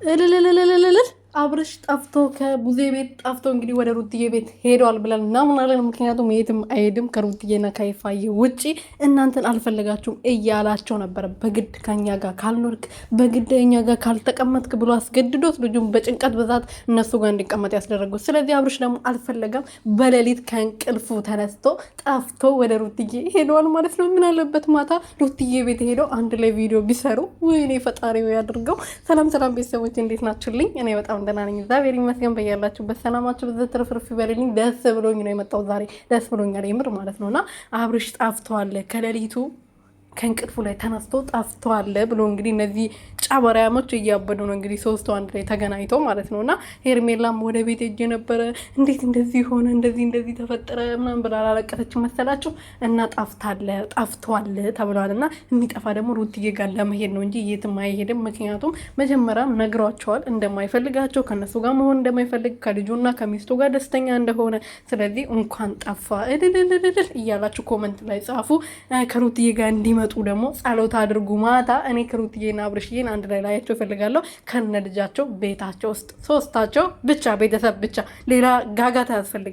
እልልልልልልል አብርሽ ጠፍቶ ከቡዜ ቤት ጠፍቶ እንግዲህ ወደ ሩትዬ ቤት ሄደዋል ብለን እናምናለን። ምክንያቱም የትም አይሄድም ከሩትዬና ከይፋዬ ውጪ እናንተን አልፈለጋችሁም እያላቸው ነበረ። በግድ ከኛ ጋር ካልኖርክ፣ በግድ እኛ ጋር ካልተቀመጥክ ብሎ አስገድዶት ልጁም በጭንቀት ብዛት እነሱ ጋር እንዲቀመጥ ያስደረጉት። ስለዚህ አብርሽ ደግሞ አልፈለገም። በሌሊት ከእንቅልፉ ተነስቶ ጠፍቶ ወደ ሩትዬ ሄደዋል ማለት ነው። ምን አለበት ማታ ሩትዬ ቤት ሄደው አንድ ላይ ቪዲዮ ቢሰሩ። ወይኔ ፈጣሪው ያድርገው። ሰላም ሰላም ቤተሰቦች እንዴት ናችሁልኝ? እኔ በጣም ደህና ነኝ። እግዚአብሔር ይመስገን። በያላችሁበት ሰላማችሁ ብዙ ትርፍርፍ ይበልልኝ። ደስ ብሎኝ ነው የመጣው ዛሬ። ደስ ብሎኛል የምር ማለት ነውና አብርሽ ጠፍቷል ከሌሊቱ ከእንቅልፉ ላይ ተነስቶ ጠፍቷል ብሎ እንግዲህ እነዚህ ጫበሪያሞች እያበዱ ነው እንግዲህ ሶስቱ አንድ ላይ ተገናኝተው ማለት ነው። እና ሄርሜላም ወደ ቤት ሄጄ ነበረ እንዴት እንደዚህ ሆነ እንደዚህ ተፈጠረ ምናምን ብላ አላለቀሰችም መሰላችሁ? እና ጠፍቷል ተብሏል። እና የሚጠፋ ደግሞ ሩትዬ ጋር ለመሄድ ነው እንጂ የትም አይሄድም። ምክንያቱም መጀመሪያም ነግሯቸዋል እንደማይፈልጋቸው፣ ከነሱ ጋር መሆን እንደማይፈልግ፣ ከልጁና ከሚስቱ ጋር ደስተኛ እንደሆነ። ስለዚህ እንኳን ጠፋ እልልልልል እያላችሁ ኮመንት ላይ ጻፉ። ከሩትዬ ጋር እንዲመጡ ደግሞ ጸሎት አድርጉ ማታ። እኔ ከሩትዬና አብርሽዬን አንድ ላይ ላያቸው እፈልጋለሁ ከነ ልጃቸው ቤታቸው ውስጥ ሶስታቸው ብቻ ቤተሰብ ብቻ፣ ሌላ ጋጋታ አያስፈልግም።